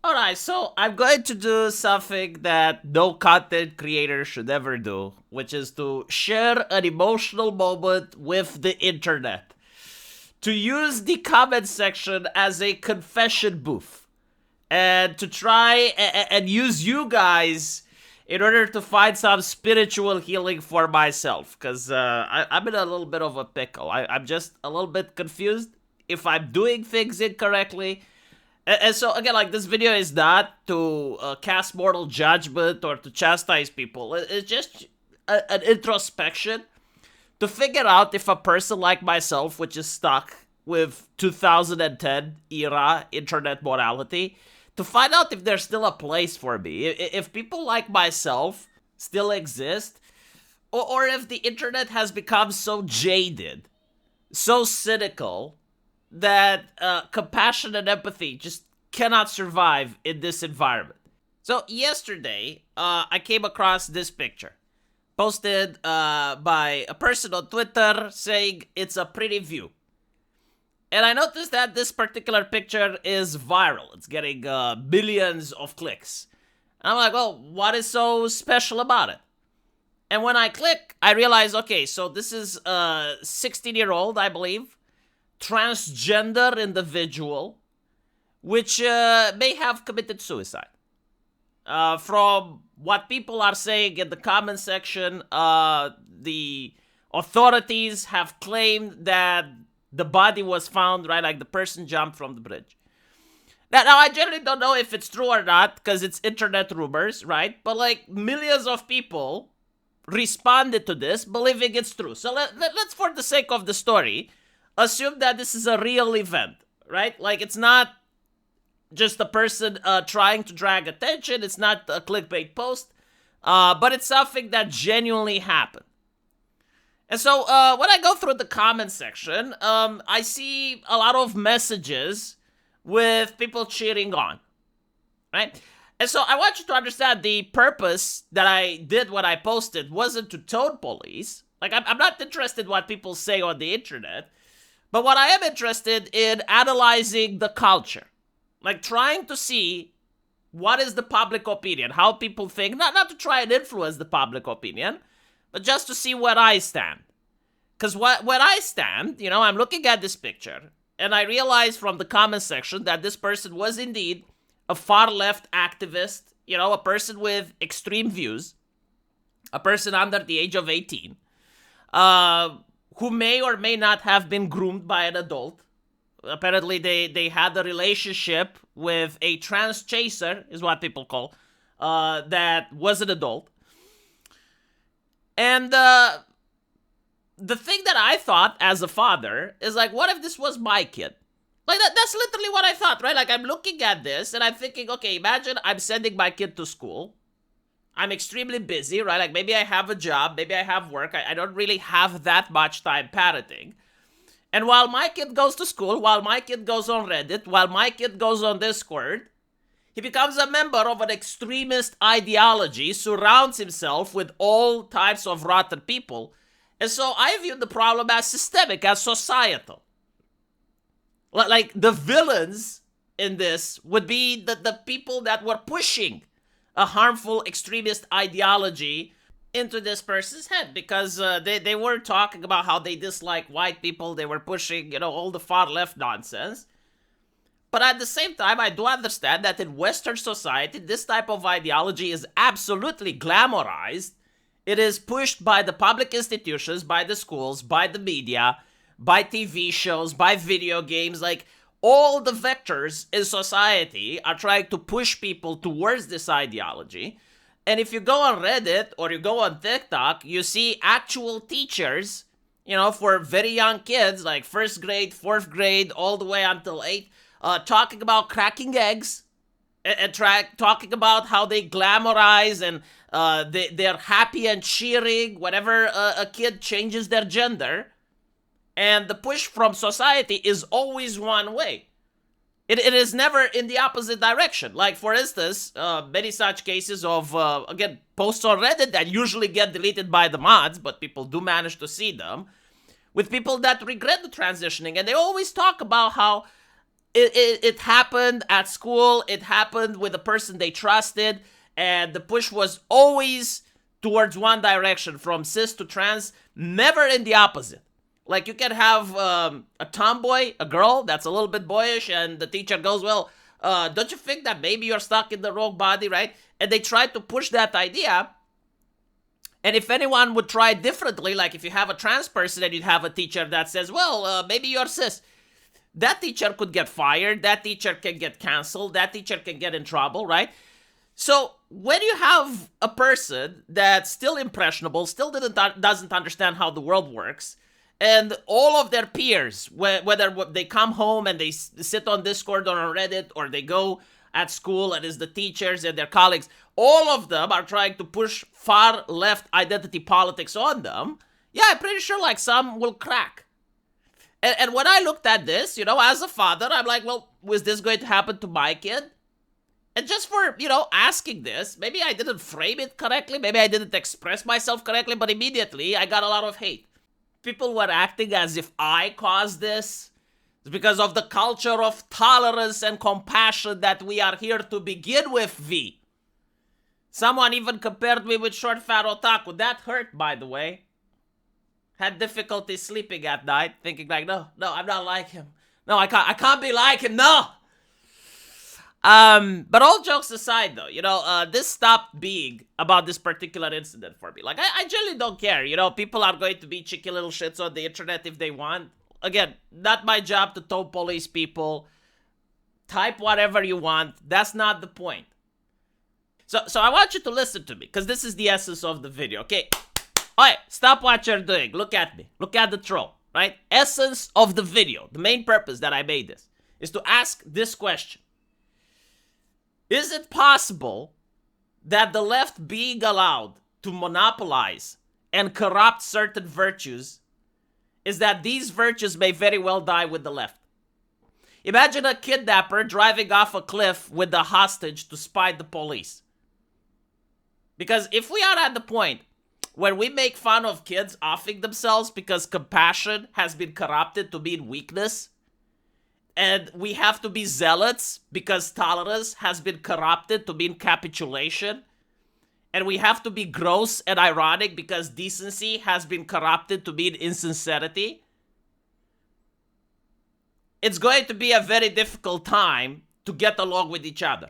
Alright, so I'm going to do something that no content creator should ever do, which is to share an emotional moment with the internet. To use the comment section as a confession booth. And to try and use you guys in order to find some spiritual healing for myself. Because I'm in a little bit of a pickle. I'm just a little bit confused if I'm doing things incorrectly. And so, again, like, this video is not to cast mortal judgment or to chastise people. It's just an introspection to figure out if a person like myself, which is stuck with 2010 era internet morality, to find out if there's still a place for me. If people like myself still exist, or if the internet has become so jaded, so cynical, that compassion and empathy just cannot survive in this environment. So yesterday, I came across this picture posted by a person on Twitter saying it's a pretty view. And I noticed that this particular picture is viral. It's getting billions of clicks. And I'm like, well, what is so special about it? And when I click, I realize, okay, so this is a 16-year-old, I believe, transgender individual, which may have committed suicide. From what people are saying in the comment section, the authorities have claimed that the body was found, right, like the person jumped from the bridge. Now I generally don't know if it's true or not, because it's internet rumors, right? But, like, millions of people responded to this, believing it's true. So let's, for the sake of the story, assume that this is a real event, right? Like, it's not just a person trying to drag attention. It's not a clickbait post, but it's something that genuinely happened. And so when I go through the comment section, I see a lot of messages with people cheering on, right? And so I want you to understand the purpose that I did what I posted wasn't to tone police. Like, I'm not interested in what people say on the internet. But what I am interested in analyzing the culture. Like, trying to see what is the public opinion, how people think. Not to try and influence the public opinion, but just to see where I stand. Because where I stand, you know, I'm looking at this picture, and I realize from the comment section that this person was indeed a far-left activist, you know, a person with extreme views, a person under the age of 18, who may or may not have been groomed by an adult. Apparently, they had a relationship with a trans chaser, is what people call, that was an adult. And the thing that I thought as a father is, like, what if this was my kid? Like, that's literally what I thought, right? Like, I'm looking at this and I'm thinking, okay, imagine I'm sending my kid to school. I'm extremely busy, right? Like, maybe I have a job, maybe I have work. I don't really have that much time parroting. And while my kid goes to school, while my kid goes on Reddit, while my kid goes on Discord, he becomes a member of an extremist ideology, surrounds himself with all types of rotten people. And so I view the problem as systemic, as societal. Like, the villains in this would be the people that were pushing a harmful extremist ideology into this person's head, because they were talking about how they dislike white people. They were pushing, you know, all the far left nonsense. But at the same time, I do understand that in Western society, this type of ideology is absolutely glamorized. It is pushed by the public institutions, by the schools, by the media, by TV shows, by video games. Like, all the vectors in society are trying to push people towards this ideology. And if you go on Reddit or you go on TikTok, you see actual teachers, you know, for very young kids, like 1st grade, 4th grade, all the way until 8, talking about cracking eggs and talking about how they glamorize and they're happy and cheering whenever a kid changes their gender. And the push from society is always one way. It is never in the opposite direction. Like, for instance, many such cases of, again, posts on Reddit that usually get deleted by the mods, but people do manage to see them, with people that regret the transitioning. And they always talk about how it happened at school. It happened with a person they trusted. And the push was always towards one direction, from cis to trans, never in the opposite. Like, you can have a tomboy, a girl that's a little bit boyish, and the teacher goes, well, don't you think that maybe you're stuck in the wrong body, right? And they try to push that idea. And if anyone would try it differently, like if you have a trans person and you'd have a teacher that says, well, maybe you're cis, that teacher could get fired, that teacher can get canceled, that teacher can get in trouble, right? So when you have a person that's still impressionable, still doesn't understand how the world works, and all of their peers, whether they come home and they sit on Discord or on Reddit, or they go at school and it's the teachers and their colleagues, all of them are trying to push far left identity politics on them, yeah, I'm pretty sure like some will crack. And when I looked at this, as a father, I'm like, well, was this going to happen to my kid? And just for, asking this, maybe I didn't frame it correctly, maybe I didn't express myself correctly, but immediately I got a lot of hate. People were acting as if I caused this. It's because of the culture of tolerance and compassion that we are here to begin with, V. Someone even compared me with short fat otaku. That hurt, by the way. Had difficulty sleeping at night, thinking like, no, I'm not like him. No, I can't be like him, no! But all jokes aside, though, this stopped being about this particular incident for me. Like, I generally don't care. People are going to be cheeky little shits on the internet if they want. Again, not my job to toe police people. Type whatever you want. That's not the point. So I want you to listen to me, because this is the essence of the video, okay? Alright, stop what you're doing. Look at me. Look at the troll, right? Essence of the video, the main purpose that I made this, is to ask this question. Is it possible that the left being allowed to monopolize and corrupt certain virtues is that these virtues may very well die with the left? Imagine a kidnapper driving off a cliff with a hostage to spy the police. Because if we are at the point where we make fun of kids offing themselves because compassion has been corrupted to mean weakness, and we have to be zealots because tolerance has been corrupted to mean capitulation, and we have to be gross and ironic because decency has been corrupted to mean insincerity, it's going to be a very difficult time to get along with each other.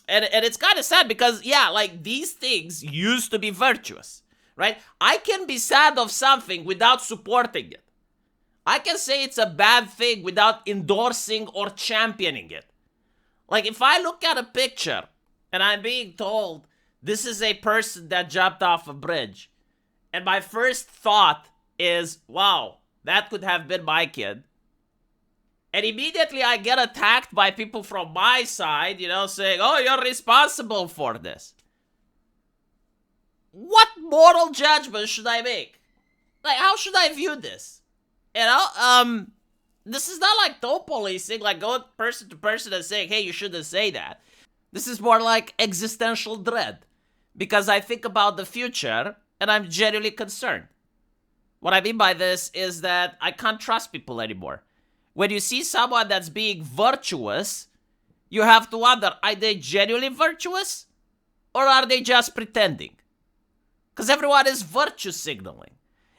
And it's kind of sad because, yeah, like, these things used to be virtuous, right? I can be sad of something without supporting it. I can say it's a bad thing without endorsing or championing it. Like, if I look at a picture and I'm being told this is a person that jumped off a bridge, and my first thought is, wow, that could have been my kid. And immediately I get attacked by people from my side, saying, oh, you're responsible for this. What moral judgment should I make? Like, how should I view this? This is not like toe policing, like going person to person and saying, hey, you shouldn't say that. This is more like existential dread. Because I think about the future, and I'm genuinely concerned. What I mean by this is that I can't trust people anymore. When you see someone that's being virtuous, you have to wonder, are they genuinely virtuous? Or are they just pretending? Because everyone is virtue signaling.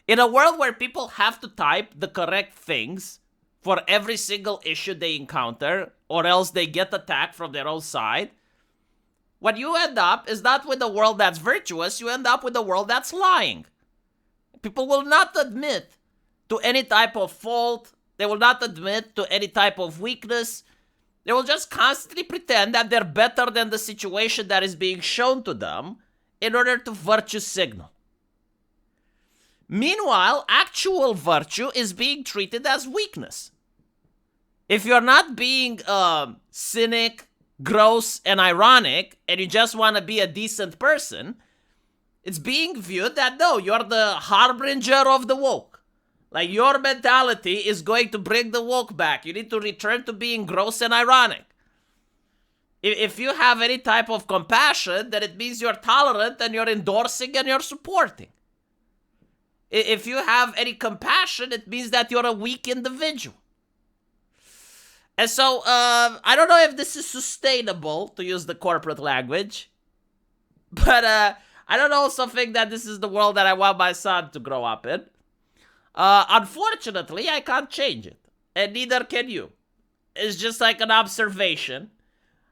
In a world where people have to type the correct things for every single issue they encounter, or else they get attacked from their own side, what you end up is not with a world that's virtuous, you end up with a world that's lying. People will not admit to any type of fault. They will not admit to any type of weakness. They will just constantly pretend that they're better than the situation that is being shown to them in order to virtue signal. Meanwhile, actual virtue is being treated as weakness. If you're not being cynic, gross, and ironic, and you just want to be a decent person, it's being viewed that, no, you're the harbinger of the woke. Like, your mentality is going to bring the woke back. You need to return to being gross and ironic. If you have any type of compassion, then it means you're tolerant and you're endorsing and you're supporting. If you have any compassion, it means that you're a weak individual. And so, I don't know if this is sustainable, to use the corporate language, but I don't also think that this is the world that I want my son to grow up in. Unfortunately, I can't change it, and neither can you. It's just like an observation,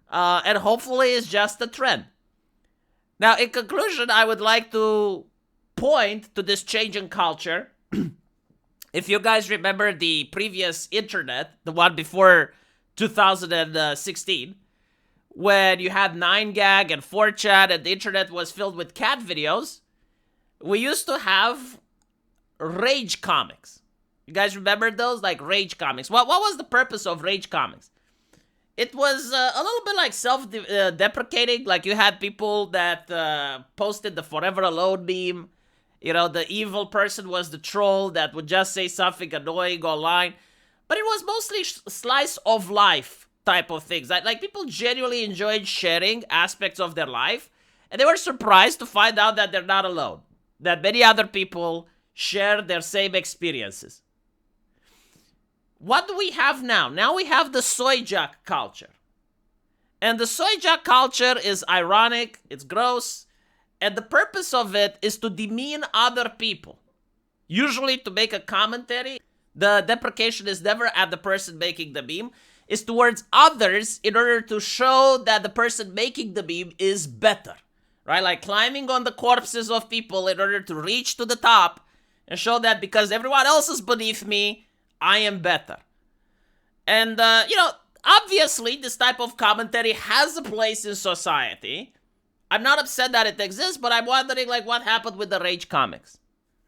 and hopefully it's just a trend. Now, in conclusion, I would like to point to this changing culture. If you guys remember the previous internet, the one before 2016, when you had 9gag and 4chan and the internet was filled with cat videos, we used to have rage comics. You guys remember those? Like rage comics. What was the purpose of rage comics? It was a little bit like self-deprecating. Like you had people that posted the Forever Alone meme. You know, the evil person was the troll that would just say something annoying online. But it was mostly slice of life type of things. Like people genuinely enjoyed sharing aspects of their life. And they were surprised to find out that they're not alone. That many other people share their same experiences. What do we have now? Now we have the soy jock culture. And the soy jock culture is ironic, it's gross, and the purpose of it is to demean other people. Usually to make a commentary. The deprecation is never at the person making the meme. It's towards others in order to show that the person making the meme is better. Right? Like climbing on the corpses of people in order to reach to the top and show that because everyone else is beneath me, I am better. And, obviously this type of commentary has a place in society. I'm not upset that it exists, but I'm wondering, like, what happened with the rage comics?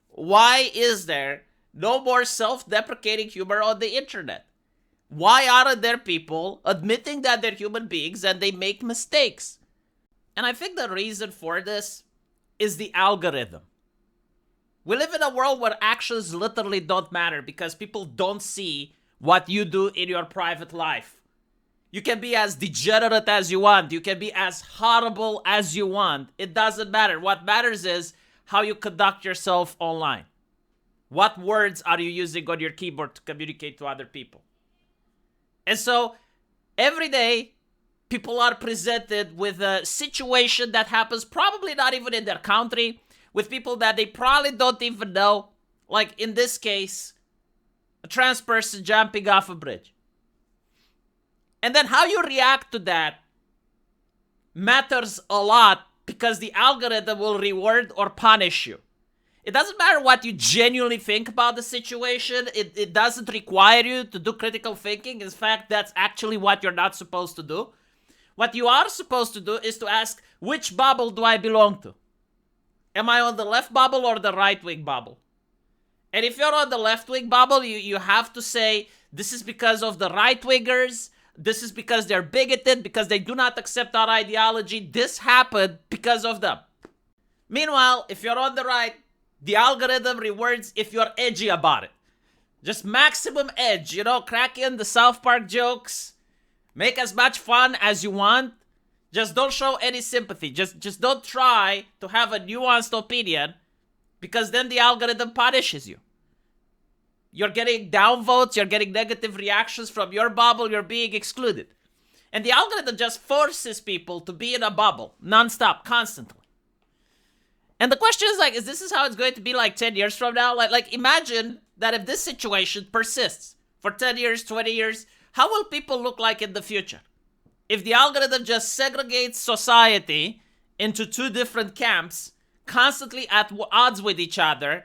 Why is there no more self-deprecating humor on the internet? Why aren't there people admitting that they're human beings and they make mistakes? And I think the reason for this is the algorithm. We live in a world where actions literally don't matter because people don't see what you do in your private life. You can be as degenerate as you want. You can be as horrible as you want. It doesn't matter. What matters is how you conduct yourself online. What words are you using on your keyboard to communicate to other people? And so, every day, people are presented with a situation that happens probably not even in their country, with people that they probably don't even know. Like in this case, a trans person jumping off a bridge. And then how you react to that matters a lot because the algorithm will reward or punish you. It doesn't matter what you genuinely think about the situation. It doesn't require you to do critical thinking. In fact, that's actually what you're not supposed to do. What you are supposed to do is to ask, which bubble do I belong to? Am I on the left bubble or the right-wing bubble? And if you're on the left-wing bubble, you have to say, this is because of the right-wingers. This is because they're bigoted, because they do not accept our ideology. This happened because of them. Meanwhile, if you're on the right, the algorithm rewards if you're edgy about it. Just maximum edge, crack in the South Park jokes. Make as much fun as you want. Just don't show any sympathy. Just don't try to have a nuanced opinion because then the algorithm punishes you. You're getting downvotes, you're getting negative reactions from your bubble, you're being excluded. And the algorithm just forces people to be in a bubble, nonstop, constantly. And the question is like, is this how it's going to be like 10 years from now? Like imagine that if this situation persists for 10 years, 20 years, how will people look like in the future? If the algorithm just segregates society into two different camps, constantly at odds with each other,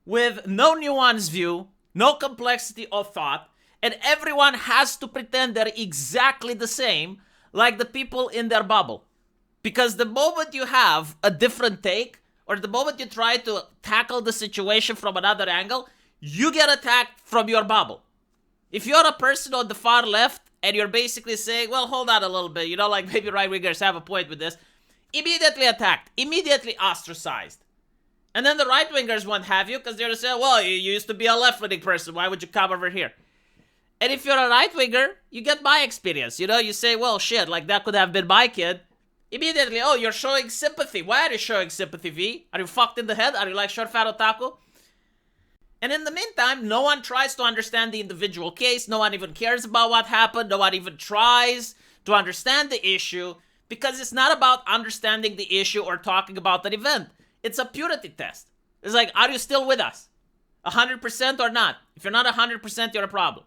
with no nuanced view, no complexity of thought, and everyone has to pretend they're exactly the same like the people in their bubble. Because the moment you have a different take, or the moment you try to tackle the situation from another angle, you get attacked from your bubble. If you're a person on the far left, and you're basically saying, well, hold on a little bit, like maybe right-wingers have a point with this, immediately attacked, immediately ostracized. And then the right-wingers won't have you because they're going to say, well, you used to be a left-wing person, why would you come over here? And if you're a right-winger, you get my experience, you say, well, shit, like that could have been my kid. Immediately, oh, you're showing sympathy. Why are you showing sympathy, V? Are you fucked in the head? Are you like short fat otaku? And in the meantime, no one tries to understand the individual case. No one even cares about what happened. No one even tries to understand the issue, because it's not about understanding the issue or talking about an event. It's a purity test. It's like, are you still with us? 100% or not? If you're not 100%, you're a problem.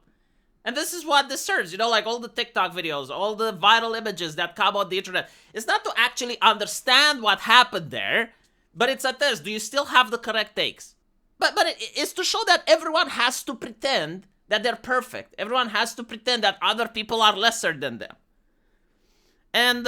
And this is what this serves, you know, like all the TikTok videos, all the viral images that come on the internet. It's not to actually understand what happened there, but it's a test. Do you still have the correct takes? But it's to show that everyone has to pretend that they're perfect. Everyone has to pretend that other people are lesser than them. And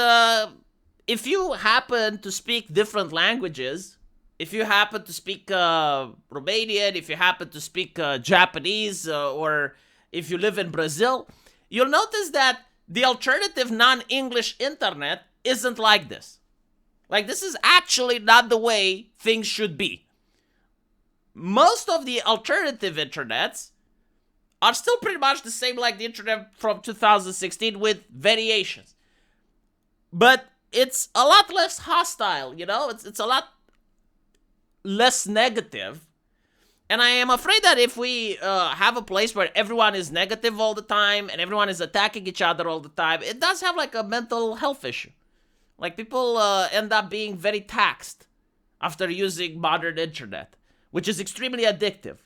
if you happen to speak different languages, if you happen to speak Romanian, if you happen to speak Japanese, or if you live in Brazil, you'll notice that the alternative non-English internet isn't like this. Like, this is actually not the way things should be. Most of the alternative internets are still pretty much the same like the internet from 2016 with variations. But it's a lot less hostile, you know? It's a lot less negative. And I am afraid that if we have a place where everyone is negative all the time and everyone is attacking each other all the time, it does have like a mental health issue. Like, people end up being very taxed after using modern internet, which is extremely addictive.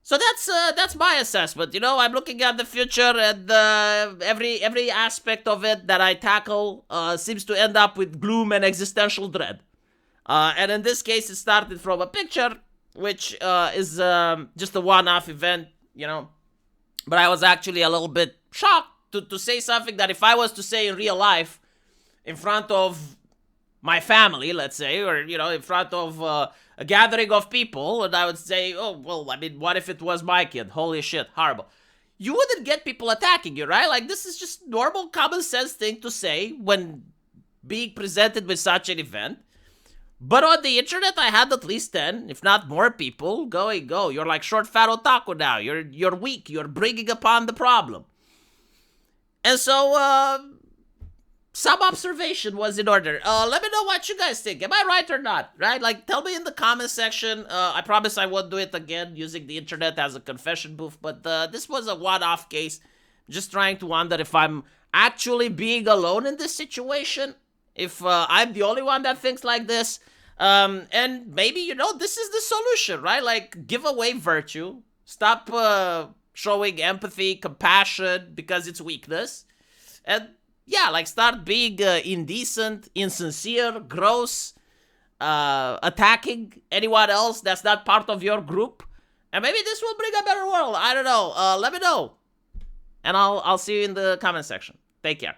So that's my assessment. You know, I'm looking at the future, and every aspect of it that I tackle seems to end up with gloom and existential dread. And in this case, it started from a picture, which is just a one-off event, you know. But I was actually a little bit shocked to say something that if I was to say in real life, in front of my family, let's say, or, you know, in front of a gathering of people, and I would say, oh, well, I mean, what if it was my kid? Holy shit, horrible. You wouldn't get people attacking you, right? Like, this is just normal common sense thing to say when being presented with such an event. But on the internet, I had at least 10, if not more people going, go, you're like short fat otaku now. You're weak. You're bringing upon the problem. And so, some observation was in order. Let me know what you guys think. Am I right or not? Right? Like, tell me in the comment section. I promise I won't do it again using the internet as a confession booth. But this was a one-off case. Just trying to wonder if I'm actually being alone in this situation. If I'm the only one that thinks like this. And maybe, you know, this is the solution, right? Like, give away virtue. Stop showing empathy, compassion, because it's weakness. And yeah, like, start being indecent, insincere, gross, attacking anyone else that's not part of your group. And maybe this will bring a better world. I don't know. Let me know. And I'll see you in the comment section. Take care.